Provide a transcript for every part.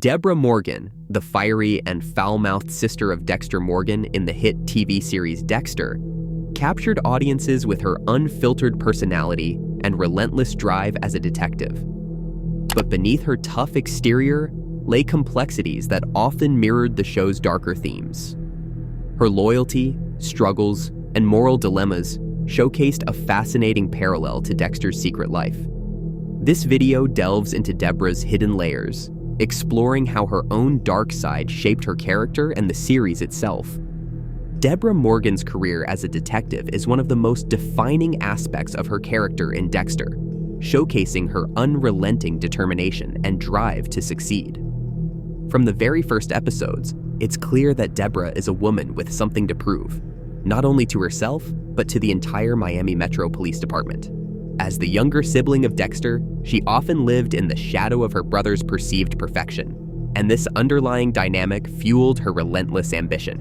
Debra Morgan, the fiery and foul-mouthed sister of Dexter Morgan in the hit TV series Dexter, captured audiences with her unfiltered personality and relentless drive as a detective. But beneath her tough exterior lay complexities that often mirrored the show's darker themes. Her loyalty, struggles, and moral dilemmas showcased a fascinating parallel to Dexter's secret life. This video delves into Debra's hidden layers, exploring how her own dark side shaped her character and the series itself. Debra Morgan's career as a detective is one of the most defining aspects of her character in Dexter, showcasing her unrelenting determination and drive to succeed. From the very first episodes, it's clear that Debra is a woman with something to prove, not only to herself, but to the entire Miami Metro Police Department. As the younger sibling of Dexter, she often lived in the shadow of her brother's perceived perfection, and this underlying dynamic fueled her relentless ambition.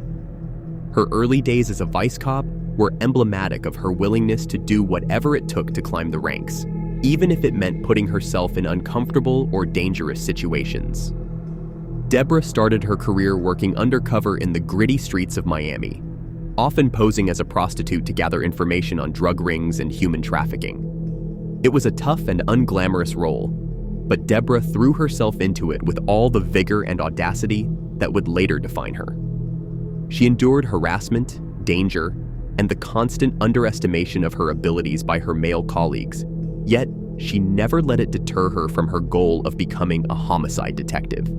Her early days as a vice cop were emblematic of her willingness to do whatever it took to climb the ranks, even if it meant putting herself in uncomfortable or dangerous situations. Debra started her career working undercover in the gritty streets of Miami, often posing as a prostitute to gather information on drug rings and human trafficking. It was a tough and unglamorous role, but Debra threw herself into it with all the vigor and audacity that would later define her. She endured harassment, danger, and the constant underestimation of her abilities by her male colleagues, yet she never let it deter her from her goal of becoming a homicide detective.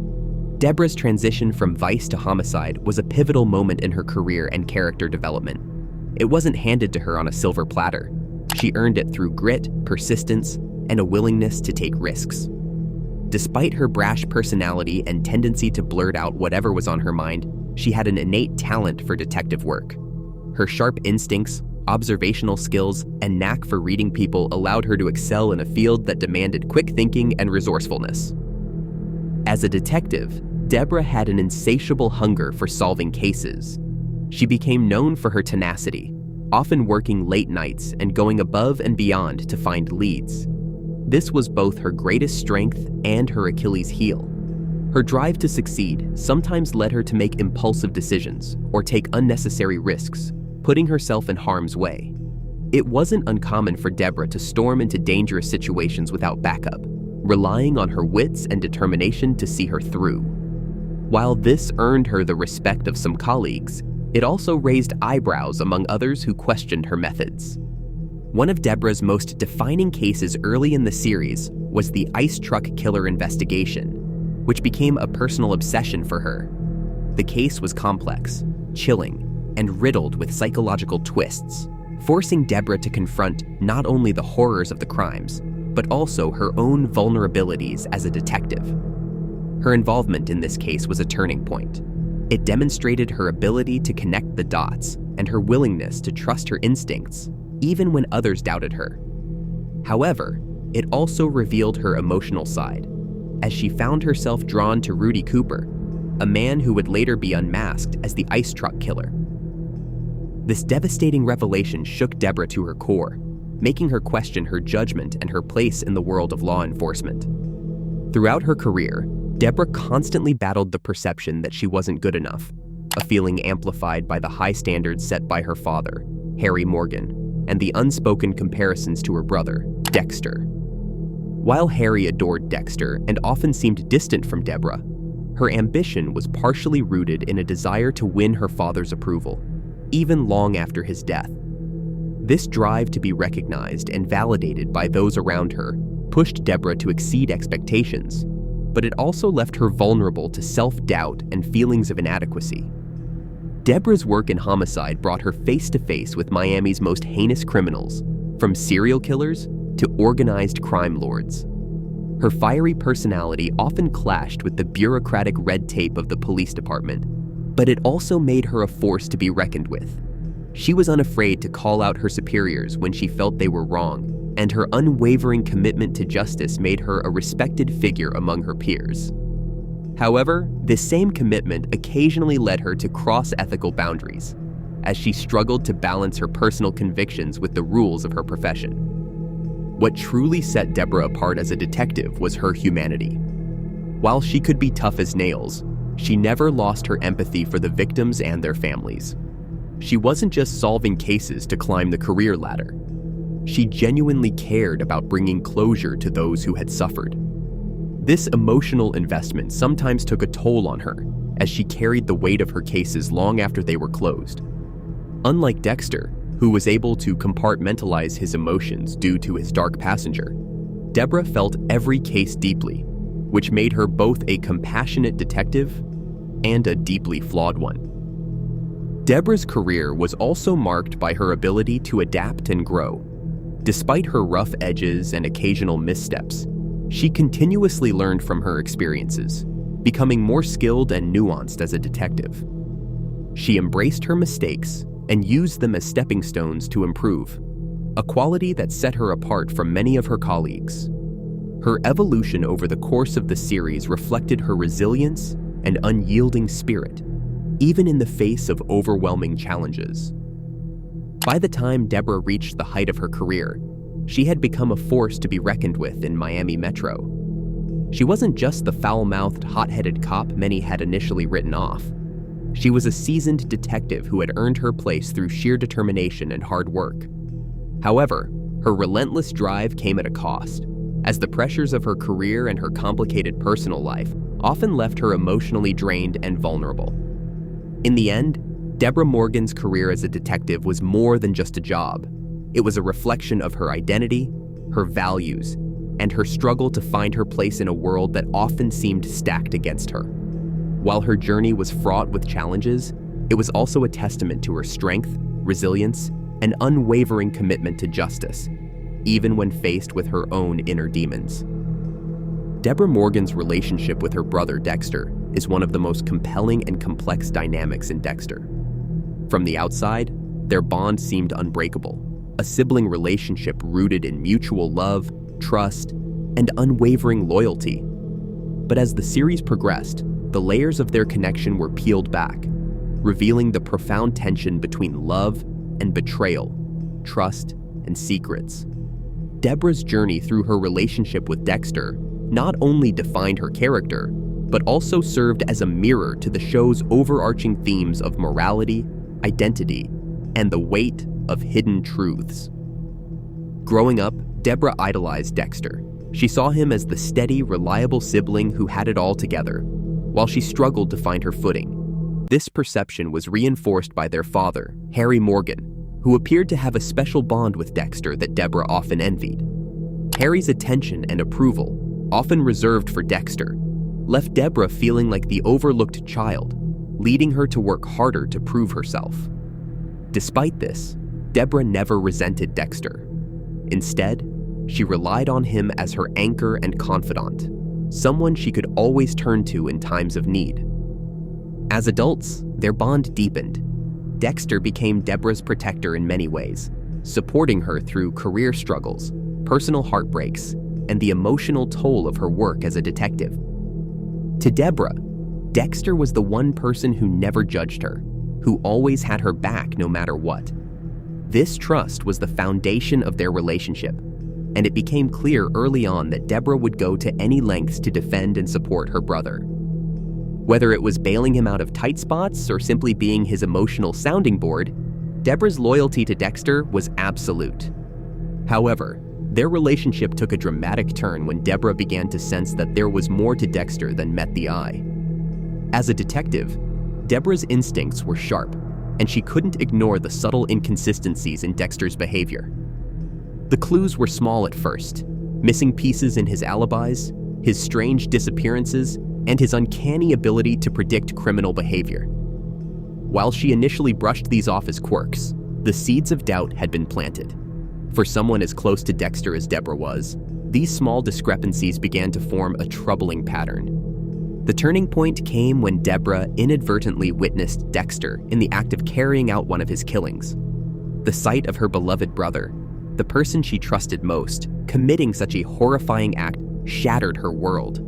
Debra's transition from vice to homicide was a pivotal moment in her career and character development. It wasn't handed to her on a silver platter. She earned it through grit, persistence, and a willingness to take risks. Despite her brash personality and tendency to blurt out whatever was on her mind, she had an innate talent for detective work. Her sharp instincts, observational skills, and knack for reading people allowed her to excel in a field that demanded quick thinking and resourcefulness. As a detective, Debra had an insatiable hunger for solving cases. She became known for her tenacity, often working late nights and going above and beyond to find leads. This was both her greatest strength and her Achilles heel. Her drive to succeed sometimes led her to make impulsive decisions or take unnecessary risks, putting herself in harm's way. It wasn't uncommon for Debra to storm into dangerous situations without backup, relying on her wits and determination to see her through. While this earned her the respect of some colleagues, it also raised eyebrows among others who questioned her methods. One of Debra's most defining cases early in the series was the ice truck killer investigation, which became a personal obsession for her. The case was complex, chilling, and riddled with psychological twists, forcing Debra to confront not only the horrors of the crimes, but also her own vulnerabilities as a detective. Her involvement in this case was a turning point. It demonstrated her ability to connect the dots and her willingness to trust her instincts, even when others doubted her. However, it also revealed her emotional side, as she found herself drawn to Rudy Cooper, a man who would later be unmasked as the ice truck killer. This devastating revelation shook Debra to her core, making her question her judgment and her place in the world of law enforcement. Throughout her career, Debra constantly battled the perception that she wasn't good enough, a feeling amplified by the high standards set by her father, Harry Morgan, and the unspoken comparisons to her brother, Dexter. While Harry adored Dexter and often seemed distant from Debra, her ambition was partially rooted in a desire to win her father's approval, even long after his death. This drive to be recognized and validated by those around her pushed Debra to exceed expectations, but it also left her vulnerable to self-doubt and feelings of inadequacy. Debra's work in homicide brought her face-to-face with Miami's most heinous criminals, from serial killers to organized crime lords. Her fiery personality often clashed with the bureaucratic red tape of the police department, but it also made her a force to be reckoned with. She was unafraid to call out her superiors when she felt they were wrong, and her unwavering commitment to justice made her a respected figure among her peers. However, this same commitment occasionally led her to cross ethical boundaries, as she struggled to balance her personal convictions with the rules of her profession. What truly set Debra apart as a detective was her humanity. While she could be tough as nails, she never lost her empathy for the victims and their families. She wasn't just solving cases to climb the career ladder. She genuinely cared about bringing closure to those who had suffered. This emotional investment sometimes took a toll on her, as she carried the weight of her cases long after they were closed. Unlike Dexter, who was able to compartmentalize his emotions due to his dark passenger, Debra felt every case deeply, which made her both a compassionate detective and a deeply flawed one. Debra's career was also marked by her ability to adapt and grow. Despite her rough edges and occasional missteps, she continuously learned from her experiences, becoming more skilled and nuanced as a detective. She embraced her mistakes and used them as stepping stones to improve, a quality that set her apart from many of her colleagues. Her evolution over the course of the series reflected her resilience and unyielding spirit, even in the face of overwhelming challenges. By the time Debra reached the height of her career, she had become a force to be reckoned with in Miami Metro. She wasn't just the foul-mouthed, hot-headed cop many had initially written off. She was a seasoned detective who had earned her place through sheer determination and hard work. However, her relentless drive came at a cost, as the pressures of her career and her complicated personal life often left her emotionally drained and vulnerable. In the end, Debra Morgan's career as a detective was more than just a job. It was a reflection of her identity, her values, and her struggle to find her place in a world that often seemed stacked against her. While her journey was fraught with challenges, it was also a testament to her strength, resilience, and unwavering commitment to justice, even when faced with her own inner demons. Debra Morgan's relationship with her brother Dexter is one of the most compelling and complex dynamics in Dexter. From the outside, their bond seemed unbreakable, a sibling relationship rooted in mutual love, trust, and unwavering loyalty. But as the series progressed, the layers of their connection were peeled back, revealing the profound tension between love and betrayal, trust and secrets. Debra's journey through her relationship with Dexter not only defined her character, but also served as a mirror to the show's overarching themes of morality, identity, and the weight of hidden truths. Growing up, Debra idolized Dexter. She saw him as the steady, reliable sibling who had it all together, while she struggled to find her footing. This perception was reinforced by their father, Harry Morgan, who appeared to have a special bond with Dexter that Debra often envied. Harry's attention and approval, often reserved for Dexter, left Debra feeling like the overlooked child, leading her to work harder to prove herself. Despite this, Debra never resented Dexter. Instead, she relied on him as her anchor and confidant, someone she could always turn to in times of need. As adults, their bond deepened. Dexter became Debra's protector in many ways, supporting her through career struggles, personal heartbreaks, and the emotional toll of her work as a detective. To Debra, Dexter was the one person who never judged her, who always had her back no matter what. This trust was the foundation of their relationship, and it became clear early on that Debra would go to any lengths to defend and support her brother. Whether it was bailing him out of tight spots or simply being his emotional sounding board, Debra's loyalty to Dexter was absolute. However, their relationship took a dramatic turn when Debra began to sense that there was more to Dexter than met the eye. As a detective, Debra's instincts were sharp, and she couldn't ignore the subtle inconsistencies in Dexter's behavior. The clues were small at first: missing pieces in his alibis, his strange disappearances, and his uncanny ability to predict criminal behavior. While she initially brushed these off as quirks, the seeds of doubt had been planted. For someone as close to Dexter as Debra was, these small discrepancies began to form a troubling pattern. The turning point came when Debra inadvertently witnessed Dexter in the act of carrying out one of his killings. The sight of her beloved brother, the person she trusted most, committing such a horrifying act shattered her world.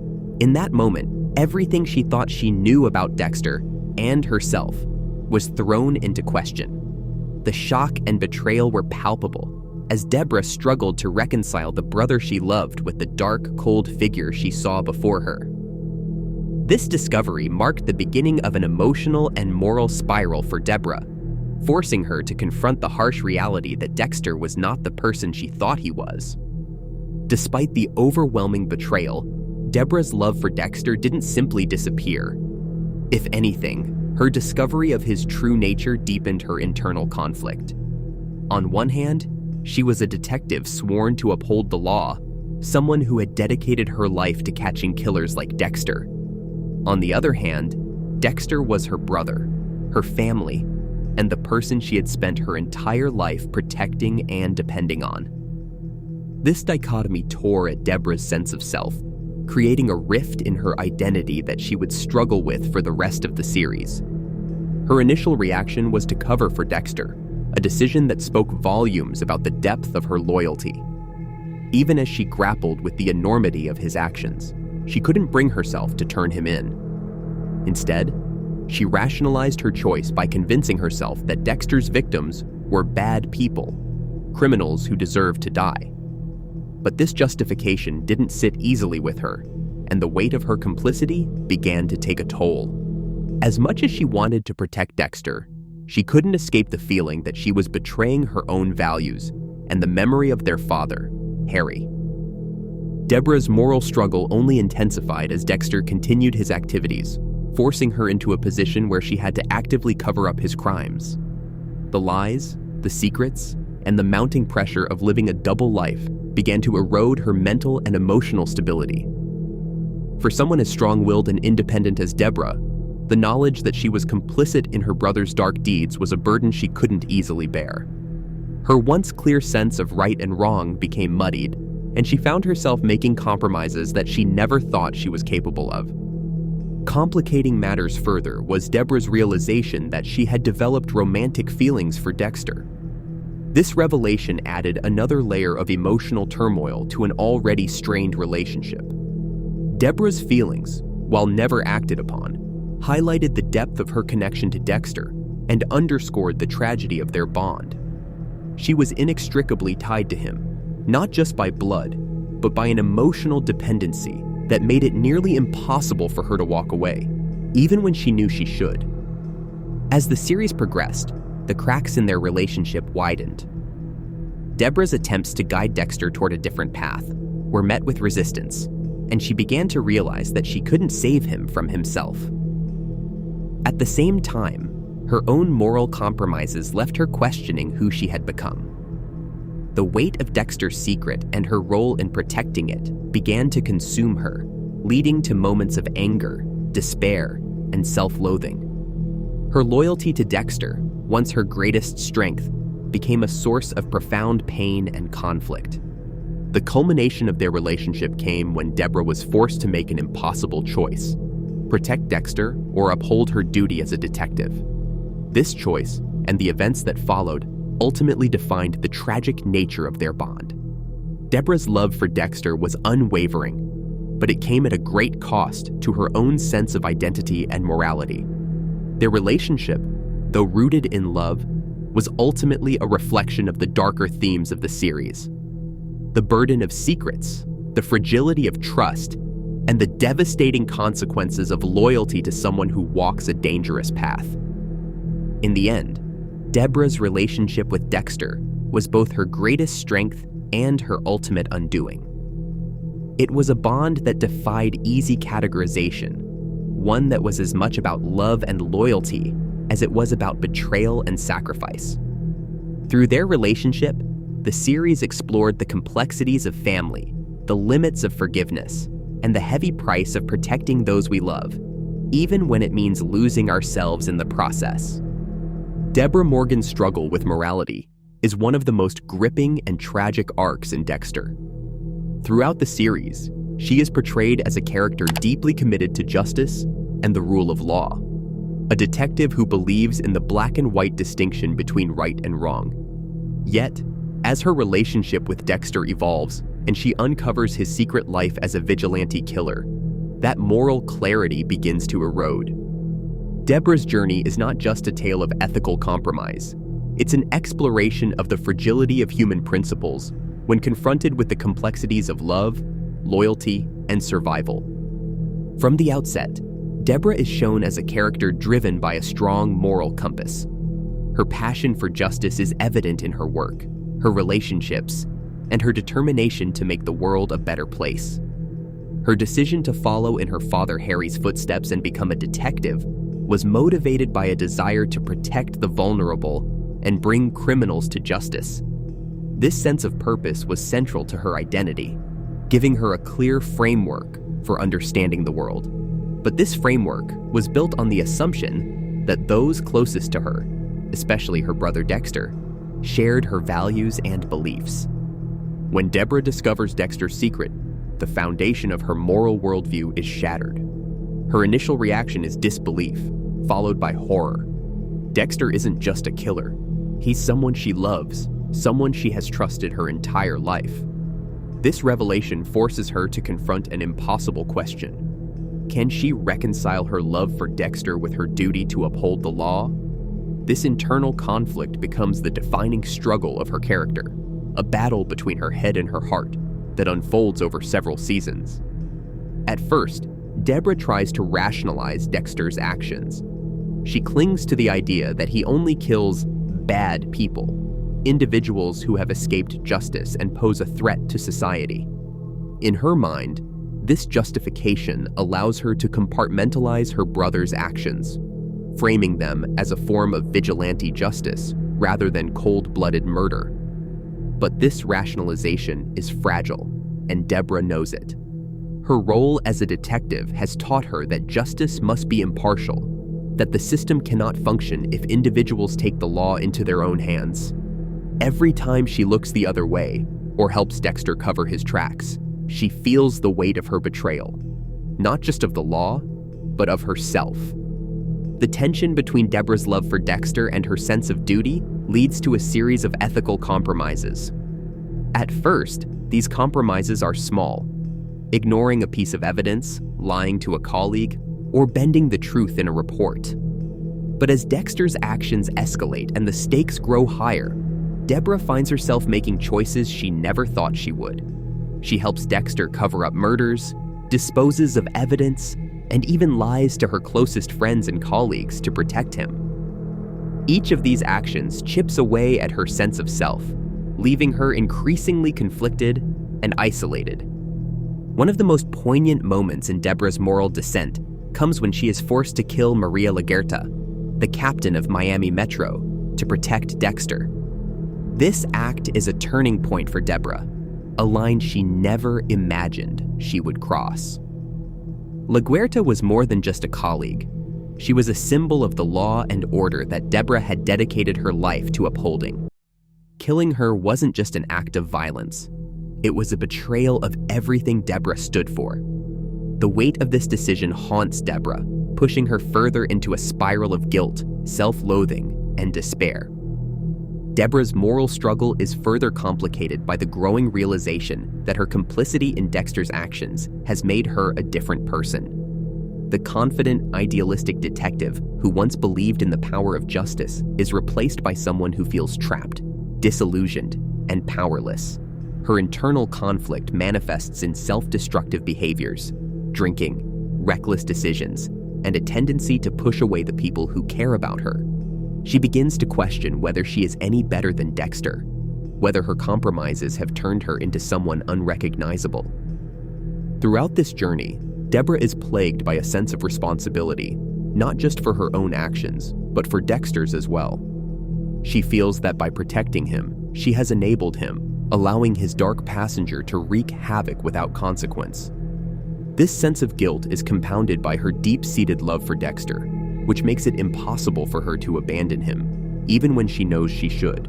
In that moment, everything she thought she knew about Dexter and herself was thrown into question. The shock and betrayal were palpable as Debra struggled to reconcile the brother she loved with the dark, cold figure she saw before her. This discovery marked the beginning of an emotional and moral spiral for Debra, forcing her to confront the harsh reality that Dexter was not the person she thought he was. Despite the overwhelming betrayal, Debra's love for Dexter didn't simply disappear. If anything, her discovery of his true nature deepened her internal conflict. On one hand, she was a detective sworn to uphold the law, someone who had dedicated her life to catching killers like Dexter. On the other hand, Dexter was her brother, her family, and the person she had spent her entire life protecting and depending on. This dichotomy tore at Debra's sense of self, creating a rift in her identity that she would struggle with for the rest of the series. Her initial reaction was to cover for Dexter, a decision that spoke volumes about the depth of her loyalty. Even as she grappled with the enormity of his actions, she couldn't bring herself to turn him in. Instead, she rationalized her choice by convincing herself that Dexter's victims were bad people, criminals who deserved to die. But this justification didn't sit easily with her, and the weight of her complicity began to take a toll. As much as she wanted to protect Dexter, she couldn't escape the feeling that she was betraying her own values and the memory of their father, Harry. Debra's moral struggle only intensified as Dexter continued his activities, forcing her into a position where she had to actively cover up his crimes. The lies, the secrets, and the mounting pressure of living a double life began to erode her mental and emotional stability. For someone as strong-willed and independent as Debra, the knowledge that she was complicit in her brother's dark deeds was a burden she couldn't easily bear. Her once clear sense of right and wrong became muddied, and she found herself making compromises that she never thought she was capable of. Complicating matters further was Debra's realization that she had developed romantic feelings for Dexter. This revelation added another layer of emotional turmoil to an already strained relationship. Debra's feelings, while never acted upon, highlighted the depth of her connection to Dexter and underscored the tragedy of their bond. She was inextricably tied to him, not just by blood, but by an emotional dependency that made it nearly impossible for her to walk away, even when she knew she should. As the series progressed, the cracks in their relationship widened. Debra's attempts to guide Dexter toward a different path were met with resistance, and she began to realize that she couldn't save him from himself. At the same time, her own moral compromises left her questioning who she had become. The weight of Dexter's secret and her role in protecting it began to consume her, leading to moments of anger, despair, and self-loathing. Her loyalty to Dexter, once her greatest strength, became a source of profound pain and conflict. The culmination of their relationship came when Debra was forced to make an impossible choice: protect Dexter or uphold her duty as a detective. This choice, and the events that followed, ultimately defined the tragic nature of their bond. Debra's love for Dexter was unwavering, but it came at a great cost to her own sense of identity and morality. Their relationship, though rooted in love, was ultimately a reflection of the darker themes of the series. The burden of secrets, the fragility of trust, and the devastating consequences of loyalty to someone who walks a dangerous path. In the end, Debra's relationship with Dexter was both her greatest strength and her ultimate undoing. It was a bond that defied easy categorization, one that was as much about love and loyalty as it was about betrayal and sacrifice. Through their relationship, the series explored the complexities of family, the limits of forgiveness, and the heavy price of protecting those we love, even when it means losing ourselves in the process. Debra Morgan's struggle with morality is one of the most gripping and tragic arcs in Dexter. Throughout the series, she is portrayed as a character deeply committed to justice and the rule of law, a detective who believes in the black and white distinction between right and wrong. Yet, as her relationship with Dexter evolves and she uncovers his secret life as a vigilante killer, that moral clarity begins to erode. Debra's journey is not just a tale of ethical compromise. It's an exploration of the fragility of human principles when confronted with the complexities of love, loyalty, and survival. From the outset, Debra is shown as a character driven by a strong moral compass. Her passion for justice is evident in her work, her relationships, and her determination to make the world a better place. Her decision to follow in her father Harry's footsteps and become a detective was motivated by a desire to protect the vulnerable and bring criminals to justice. This sense of purpose was central to her identity, giving her a clear framework for understanding the world. But this framework was built on the assumption that those closest to her, especially her brother Dexter, shared her values and beliefs. When Debra discovers Dexter's secret, the foundation of her moral worldview is shattered. Her initial reaction is disbelief, followed by horror. Dexter isn't just a killer. He's someone she loves, someone she has trusted her entire life. This revelation forces her to confront an impossible question. Can she reconcile her love for Dexter with her duty to uphold the law? This internal conflict becomes the defining struggle of her character, a battle between her head and her heart that unfolds over several seasons. At first, Debra tries to rationalize Dexter's actions. She clings to the idea that he only kills bad people, individuals who have escaped justice and pose a threat to society. In her mind, this justification allows her to compartmentalize her brother's actions, framing them as a form of vigilante justice rather than cold-blooded murder. But this rationalization is fragile, and Debra knows it. Her role as a detective has taught her that justice must be impartial, that the system cannot function if individuals take the law into their own hands. Every time she looks the other way or helps Dexter cover his tracks, she feels the weight of her betrayal, not just of the law, but of herself. The tension between Debra's love for Dexter and her sense of duty leads to a series of ethical compromises. At first, these compromises are small, ignoring a piece of evidence, lying to a colleague, or bending the truth in a report. But as Dexter's actions escalate and the stakes grow higher, Debra finds herself making choices she never thought she would. She helps Dexter cover up murders, disposes of evidence, and even lies to her closest friends and colleagues to protect him. Each of these actions chips away at her sense of self, leaving her increasingly conflicted and isolated. One of the most poignant moments in Debra's moral descent comes when she is forced to kill Maria Laguerta, the captain of Miami Metro, to protect Dexter. This act is a turning point for Debra, a line she never imagined she would cross. Laguerta was more than just a colleague. She was a symbol of the law and order that Debra had dedicated her life to upholding. Killing her wasn't just an act of violence. It was a betrayal of everything Debra stood for. The weight of this decision haunts Debra, pushing her further into a spiral of guilt, self-loathing, and despair. Debra's moral struggle is further complicated by the growing realization that her complicity in Dexter's actions has made her a different person. The confident, idealistic detective who once believed in the power of justice is replaced by someone who feels trapped, disillusioned, and powerless. Her internal conflict manifests in self-destructive behaviors, drinking, reckless decisions, and a tendency to push away the people who care about her. She begins to question whether she is any better than Dexter, whether her compromises have turned her into someone unrecognizable. Throughout this journey, Debra is plagued by a sense of responsibility, not just for her own actions, but for Dexter's as well. She feels that by protecting him, she has enabled him, allowing his dark passenger to wreak havoc without consequence. This sense of guilt is compounded by her deep-seated love for Dexter, which makes it impossible for her to abandon him, even when she knows she should.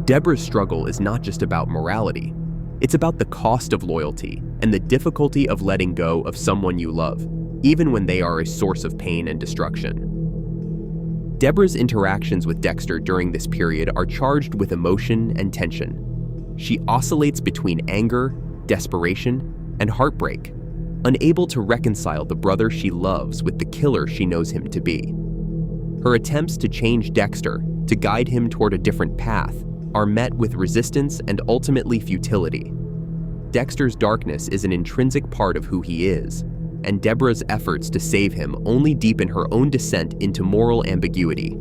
Debra's struggle is not just about morality. It's about the cost of loyalty and the difficulty of letting go of someone you love, even when they are a source of pain and destruction. Debra's interactions with Dexter during this period are charged with emotion and tension. She oscillates between anger, desperation, and heartbreak, unable to reconcile the brother she loves with the killer she knows him to be. Her attempts to change Dexter, to guide him toward a different path, are met with resistance and ultimately futility. Dexter's darkness is an intrinsic part of who he is, and Debra's efforts to save him only deepen her own descent into moral ambiguity.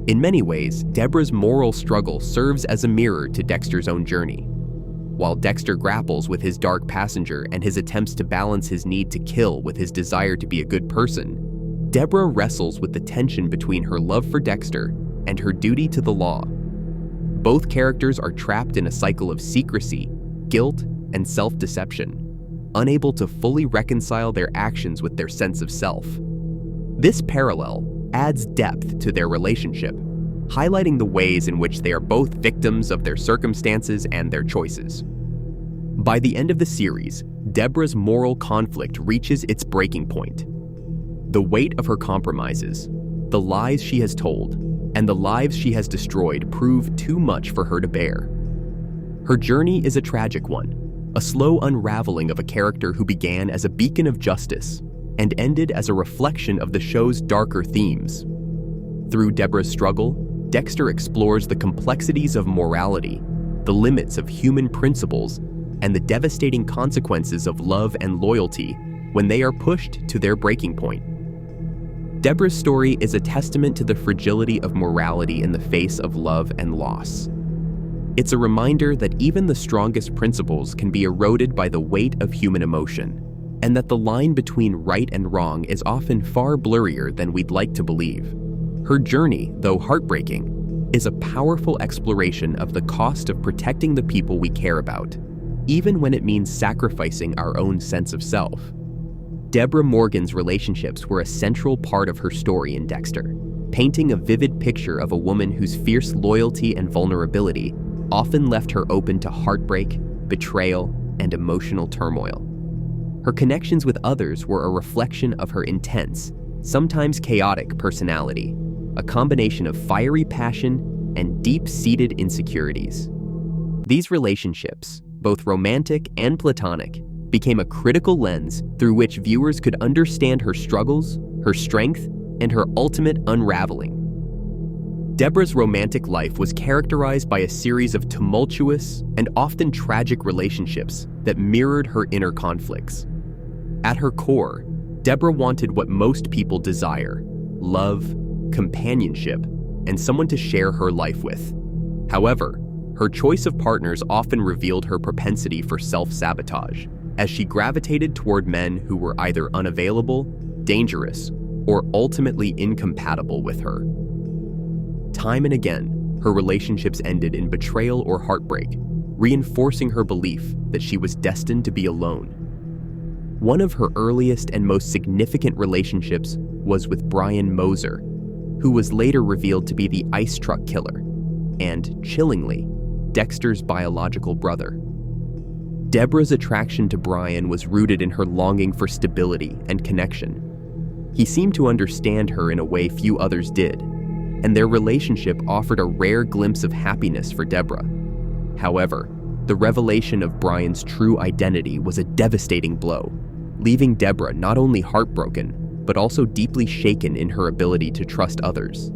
In many ways, Debra's moral struggle serves as a mirror to Dexter's own journey. While Dexter grapples with his dark passenger and his attempts to balance his need to kill with his desire to be a good person, Debra wrestles with the tension between her love for Dexter and her duty to the law. Both characters are trapped in a cycle of secrecy, guilt, and self-deception, unable to fully reconcile their actions with their sense of self. This parallel adds depth to their relationship, highlighting the ways in which they are both victims of their circumstances and their choices. By the end of the series, Debra's moral conflict reaches its breaking point. The weight of her compromises, the lies she has told, and the lives she has destroyed prove too much for her to bear. Her journey is a tragic one, a slow unraveling of a character who began as a beacon of justice and ended as a reflection of the show's darker themes. Through Debra's struggle, Dexter explores the complexities of morality, the limits of human principles, and the devastating consequences of love and loyalty when they are pushed to their breaking point. Debra's story is a testament to the fragility of morality in the face of love and loss. It's a reminder that even the strongest principles can be eroded by the weight of human emotion, and that the line between right and wrong is often far blurrier than we'd like to believe. Her journey, though heartbreaking, is a powerful exploration of the cost of protecting the people we care about, even when it means sacrificing our own sense of self. Debra Morgan's relationships were a central part of her story in Dexter, painting a vivid picture of a woman whose fierce loyalty and vulnerability often left her open to heartbreak, betrayal, and emotional turmoil. Her connections with others were a reflection of her intense, sometimes chaotic personality, a combination of fiery passion and deep-seated insecurities. These relationships, both romantic and platonic, became a critical lens through which viewers could understand her struggles, her strength, and her ultimate unraveling. Debra's romantic life was characterized by a series of tumultuous and often tragic relationships that mirrored her inner conflicts. At her core, Debra wanted what most people desire: love, companionship, and someone to share her life with. However, her choice of partners often revealed her propensity for self-sabotage, as she gravitated toward men who were either unavailable, dangerous, or ultimately incompatible with her. Time and again, her relationships ended in betrayal or heartbreak, reinforcing her belief that she was destined to be alone. One of her earliest and most significant relationships was with Brian Moser, who was later revealed to be the ice truck killer, and, chillingly, Dexter's biological brother. Debra's attraction to Brian was rooted in her longing for stability and connection. He seemed to understand her in a way few others did, and their relationship offered a rare glimpse of happiness for Debra. However, the revelation of Brian's true identity was a devastating blow, leaving Debra not only heartbroken, but also deeply shaken in her ability to trust others.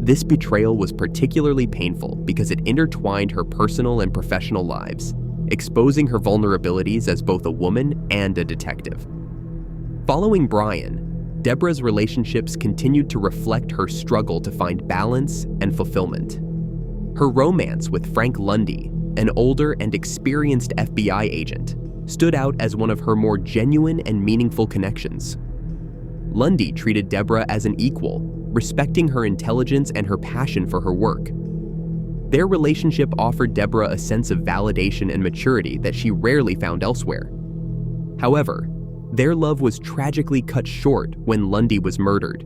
This betrayal was particularly painful because it intertwined her personal and professional lives, exposing her vulnerabilities as both a woman and a detective. Following Brian, Debra's relationships continued to reflect her struggle to find balance and fulfillment. Her romance with Frank Lundy, an older and experienced FBI agent, stood out as one of her more genuine and meaningful connections. Lundy treated Debra as an equal, respecting her intelligence and her passion for her work. Their relationship offered Debra a sense of validation and maturity that she rarely found elsewhere. However, their love was tragically cut short when Lundy was murdered,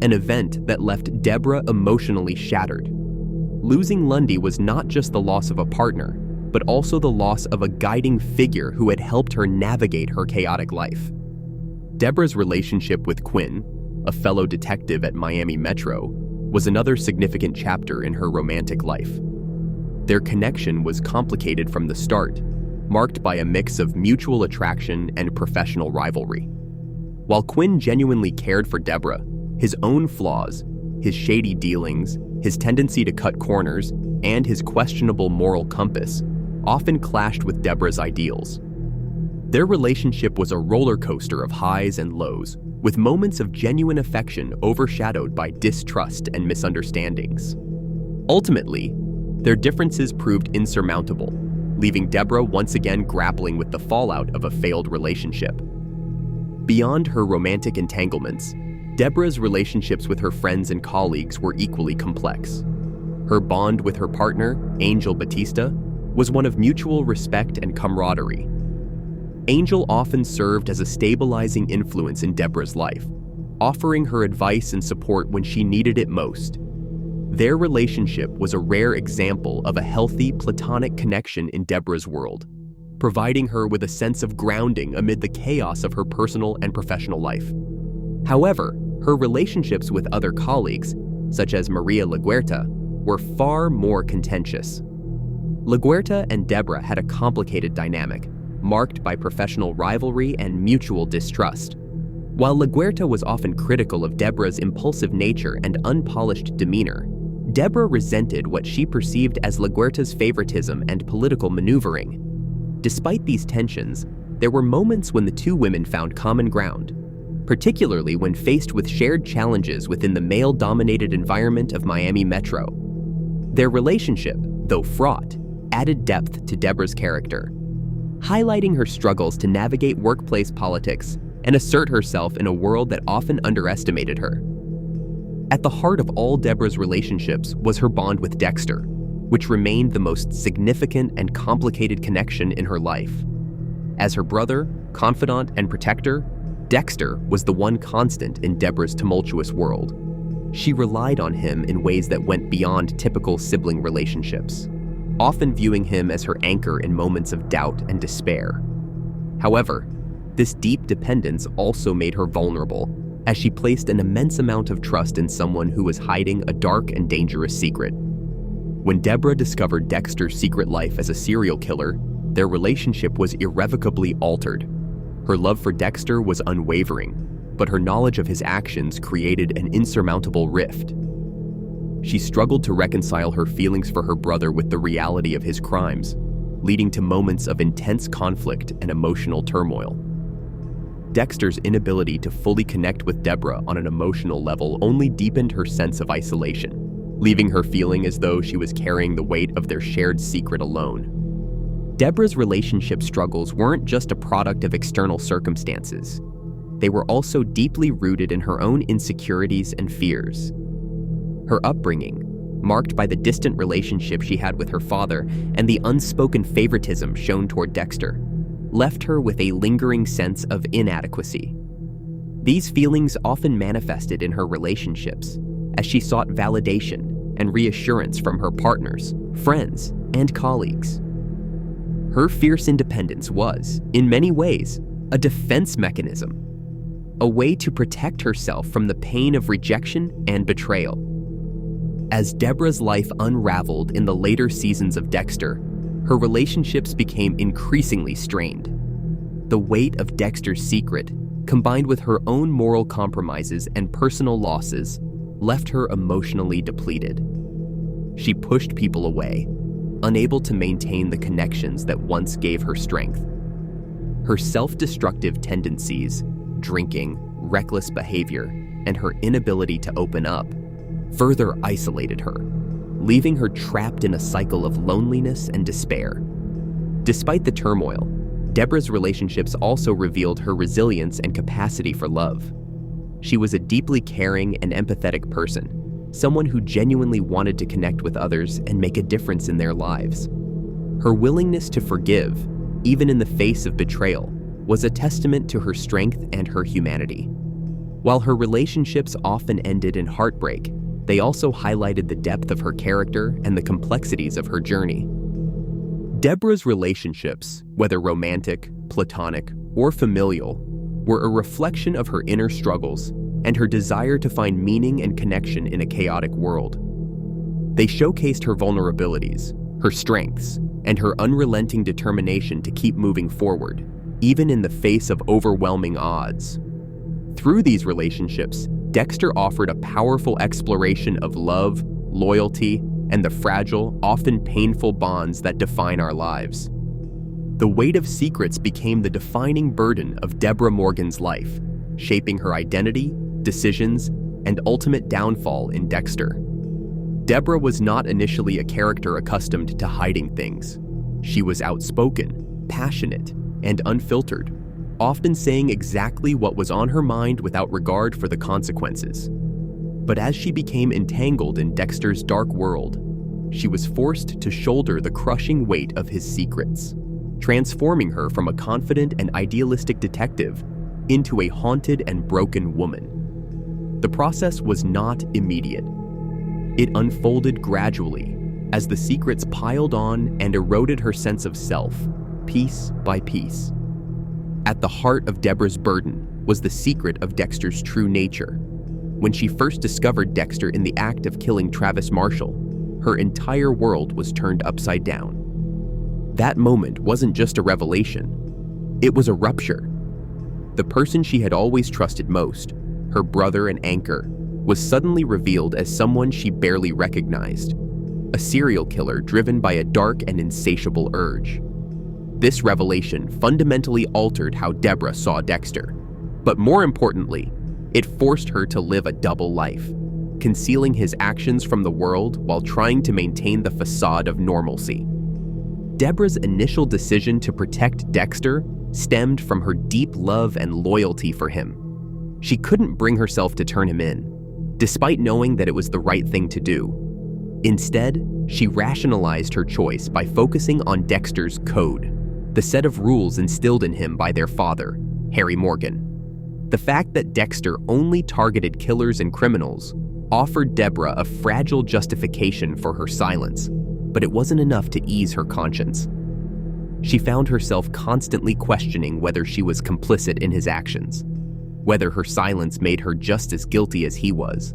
an event that left Debra emotionally shattered. Losing Lundy was not just the loss of a partner, but also the loss of a guiding figure who had helped her navigate her chaotic life. Debra's relationship with Quinn, a fellow detective at Miami Metro, was another significant chapter in her romantic life. Their connection was complicated from the start, marked by a mix of mutual attraction and professional rivalry. While Quinn genuinely cared for Debra, his own flaws, his shady dealings, his tendency to cut corners, and his questionable moral compass often clashed with Debra's ideals. Their relationship was a roller coaster of highs and lows, with moments of genuine affection overshadowed by distrust and misunderstandings. Ultimately, their differences proved insurmountable, leaving Debra once again grappling with the fallout of a failed relationship. Beyond her romantic entanglements, Debra's relationships with her friends and colleagues were equally complex. Her bond with her partner, Angel Batista, was one of mutual respect and camaraderie. Angel often served as a stabilizing influence in Debra's life, offering her advice and support when she needed it most. Their relationship was a rare example of a healthy, platonic connection in Debra's world, providing her with a sense of grounding amid the chaos of her personal and professional life. However, her relationships with other colleagues, such as Maria LaGuerta, were far more contentious. LaGuerta and Debra had a complicated dynamic, marked by professional rivalry and mutual distrust. While LaGuerta was often critical of Debra's impulsive nature and unpolished demeanor, Debra resented what she perceived as LaGuerta's favoritism and political maneuvering. Despite these tensions, there were moments when the two women found common ground, particularly when faced with shared challenges within the male-dominated environment of Miami Metro. Their relationship, though fraught, added depth to Debra's character, highlighting her struggles to navigate workplace politics and assert herself in a world that often underestimated her. At the heart of all Debra's relationships was her bond with Dexter, which remained the most significant and complicated connection in her life. As her brother, confidant, and protector, Dexter was the one constant in Debra's tumultuous world. She relied on him in ways that went beyond typical sibling relationships, often viewing him as her anchor in moments of doubt and despair. However, this deep dependence also made her vulnerable, as she placed an immense amount of trust in someone who was hiding a dark and dangerous secret. When Debra discovered Dexter's secret life as a serial killer, their relationship was irrevocably altered. Her love for Dexter was unwavering, but her knowledge of his actions created an insurmountable rift. She struggled to reconcile her feelings for her brother with the reality of his crimes, leading to moments of intense conflict and emotional turmoil. Dexter's inability to fully connect with Debra on an emotional level only deepened her sense of isolation, leaving her feeling as though she was carrying the weight of their shared secret alone. Debra's relationship struggles weren't just a product of external circumstances. They were also deeply rooted in her own insecurities and fears. Her upbringing, marked by the distant relationship she had with her father and the unspoken favoritism shown toward Dexter, left her with a lingering sense of inadequacy. These feelings often manifested in her relationships, as she sought validation and reassurance from her partners, friends, and colleagues. Her fierce independence was, in many ways, a defense mechanism, a way to protect herself from the pain of rejection and betrayal. As Debra's life unraveled in the later seasons of Dexter, her relationships became increasingly strained. The weight of Dexter's secret, combined with her own moral compromises and personal losses, left her emotionally depleted. She pushed people away, unable to maintain the connections that once gave her strength. Her self-destructive tendencies, drinking, reckless behavior, and her inability to open up further isolated her, leaving her trapped in a cycle of loneliness and despair. Despite the turmoil, Debra's relationships also revealed her resilience and capacity for love. She was a deeply caring and empathetic person, someone who genuinely wanted to connect with others and make a difference in their lives. Her willingness to forgive, even in the face of betrayal, was a testament to her strength and her humanity. While her relationships often ended in heartbreak, they also highlighted the depth of her character and the complexities of her journey. Debra's relationships, whether romantic, platonic, or familial, were a reflection of her inner struggles and her desire to find meaning and connection in a chaotic world. They showcased her vulnerabilities, her strengths, and her unrelenting determination to keep moving forward, even in the face of overwhelming odds. Through these relationships, Dexter offered a powerful exploration of love, loyalty, and the fragile, often painful bonds that define our lives. The weight of secrets became the defining burden of Debra Morgan's life, shaping her identity, decisions, and ultimate downfall in Dexter. Debra was not initially a character accustomed to hiding things. She was outspoken, passionate, and unfiltered, often saying exactly what was on her mind without regard for the consequences. But as she became entangled in Dexter's dark world, she was forced to shoulder the crushing weight of his secrets, transforming her from a confident and idealistic detective into a haunted and broken woman. The process was not immediate. It unfolded gradually as the secrets piled on and eroded her sense of self, piece by piece. At the heart of Debra's burden was the secret of Dexter's true nature. When she first discovered Dexter in the act of killing Travis Marshall, her entire world was turned upside down. That moment wasn't just a revelation, it was a rupture. The person she had always trusted most, her brother and anchor, was suddenly revealed as someone she barely recognized, a serial killer driven by a dark and insatiable urge. This revelation fundamentally altered how Debra saw Dexter, but more importantly, it forced her to live a double life, concealing his actions from the world while trying to maintain the facade of normalcy. Debra's initial decision to protect Dexter stemmed from her deep love and loyalty for him. She couldn't bring herself to turn him in, despite knowing that it was the right thing to do. Instead, she rationalized her choice by focusing on Dexter's code, the set of rules instilled in him by their father, Harry Morgan. The fact that Dexter only targeted killers and criminals offered Debra a fragile justification for her silence, but it wasn't enough to ease her conscience. She found herself constantly questioning whether she was complicit in his actions, whether her silence made her just as guilty as he was.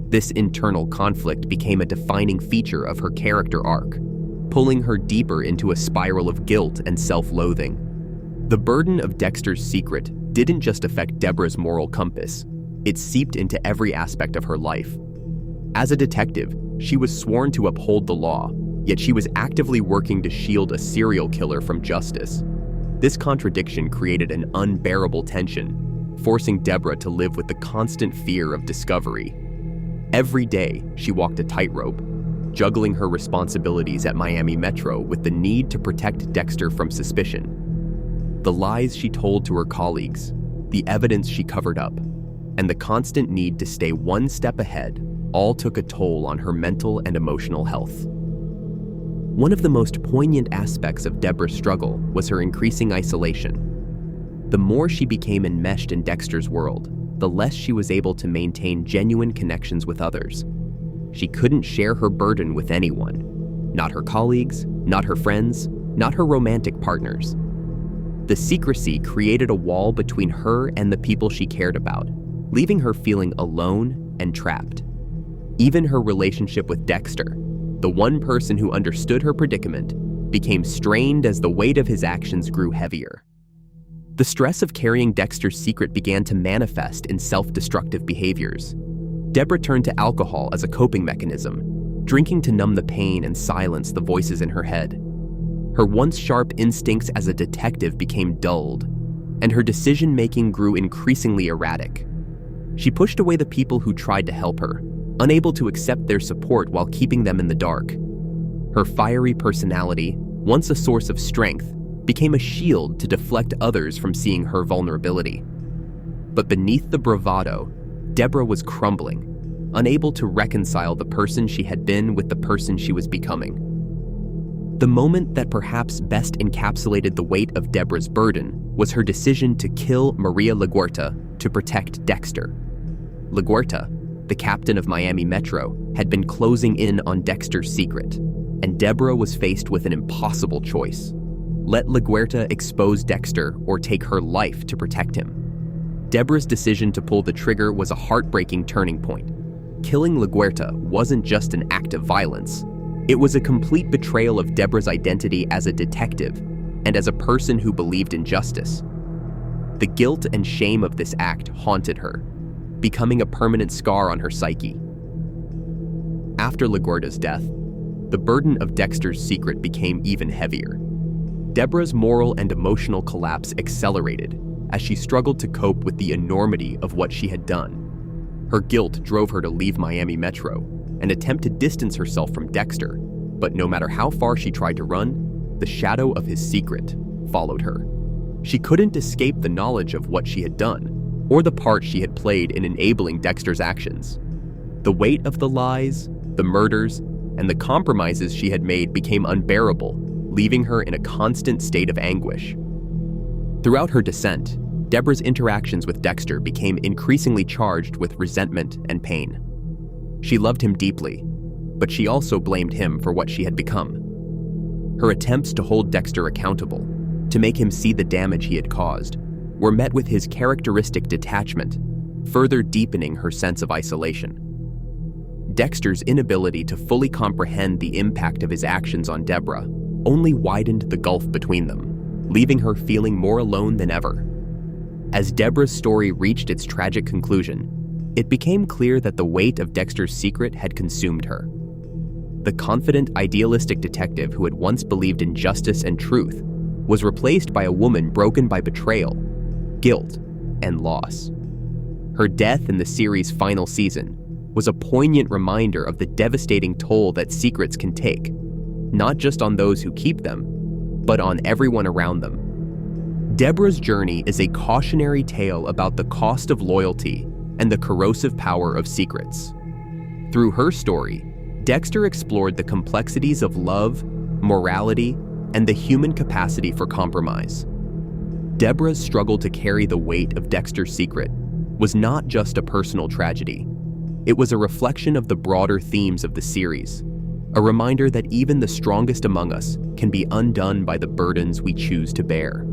This internal conflict became a defining feature of her character arc, pulling her deeper into a spiral of guilt and self-loathing. The burden of Dexter's secret didn't just affect Debra's moral compass, it seeped into every aspect of her life. As a detective, she was sworn to uphold the law, yet she was actively working to shield a serial killer from justice. This contradiction created an unbearable tension, forcing Debra to live with the constant fear of discovery. Every day, she walked a tightrope, juggling her responsibilities at Miami Metro with the need to protect Dexter from suspicion. The lies she told to her colleagues, the evidence she covered up, and the constant need to stay one step ahead all took a toll on her mental and emotional health. One of the most poignant aspects of Debra's struggle was her increasing isolation. The more she became enmeshed in Dexter's world, the less she was able to maintain genuine connections with others. She couldn't share her burden with anyone, not her colleagues, not her friends, not her romantic partners. The secrecy created a wall between her and the people she cared about, leaving her feeling alone and trapped. Even her relationship with Dexter, the one person who understood her predicament, became strained as the weight of his actions grew heavier. The stress of carrying Dexter's secret began to manifest in self-destructive behaviors. Debra turned to alcohol as a coping mechanism, drinking to numb the pain and silence the voices in her head. Her once sharp instincts as a detective became dulled, and her decision-making grew increasingly erratic. She pushed away the people who tried to help her, unable to accept their support while keeping them in the dark. Her fiery personality, once a source of strength, became a shield to deflect others from seeing her vulnerability. But beneath the bravado, Debra was crumbling, unable to reconcile the person she had been with the person she was becoming. The moment that perhaps best encapsulated the weight of Debra's burden was her decision to kill Maria LaGuerta to protect Dexter. LaGuerta, the captain of Miami Metro, had been closing in on Dexter's secret, and Debra was faced with an impossible choice. Let LaGuerta expose Dexter or take her life to protect him. Debra's decision to pull the trigger was a heartbreaking turning point. Killing LaGuerta wasn't just an act of violence. It was a complete betrayal of Debra's identity as a detective and as a person who believed in justice. The guilt and shame of this act haunted her, becoming a permanent scar on her psyche. After LaGuerta's death, the burden of Dexter's secret became even heavier. Debra's moral and emotional collapse accelerated as she struggled to cope with the enormity of what she had done. Her guilt drove her to leave Miami Metro and attempt to distance herself from Dexter, but no matter how far she tried to run, the shadow of his secret followed her. She couldn't escape the knowledge of what she had done, or the part she had played in enabling Dexter's actions. The weight of the lies, the murders, and the compromises she had made became unbearable, leaving her in a constant state of anguish. Throughout her descent, Debra's interactions with Dexter became increasingly charged with resentment and pain. She loved him deeply, but she also blamed him for what she had become. Her attempts to hold Dexter accountable, to make him see the damage he had caused, were met with his characteristic detachment, further deepening her sense of isolation. Dexter's inability to fully comprehend the impact of his actions on Debra only widened the gulf between them, leaving her feeling more alone than ever. As Debra's story reached its tragic conclusion, it became clear that the weight of Dexter's secret had consumed her. The confident, idealistic detective who had once believed in justice and truth was replaced by a woman broken by betrayal, guilt, and loss. Her death in the series' final season was a poignant reminder of the devastating toll that secrets can take, not just on those who keep them, but on everyone around them. Debra's journey is a cautionary tale about the cost of loyalty and the corrosive power of secrets. Through her story, Dexter explored the complexities of love, morality, and the human capacity for compromise. Debra's struggle to carry the weight of Dexter's secret was not just a personal tragedy. It was a reflection of the broader themes of the series, a reminder that even the strongest among us can be undone by the burdens we choose to bear.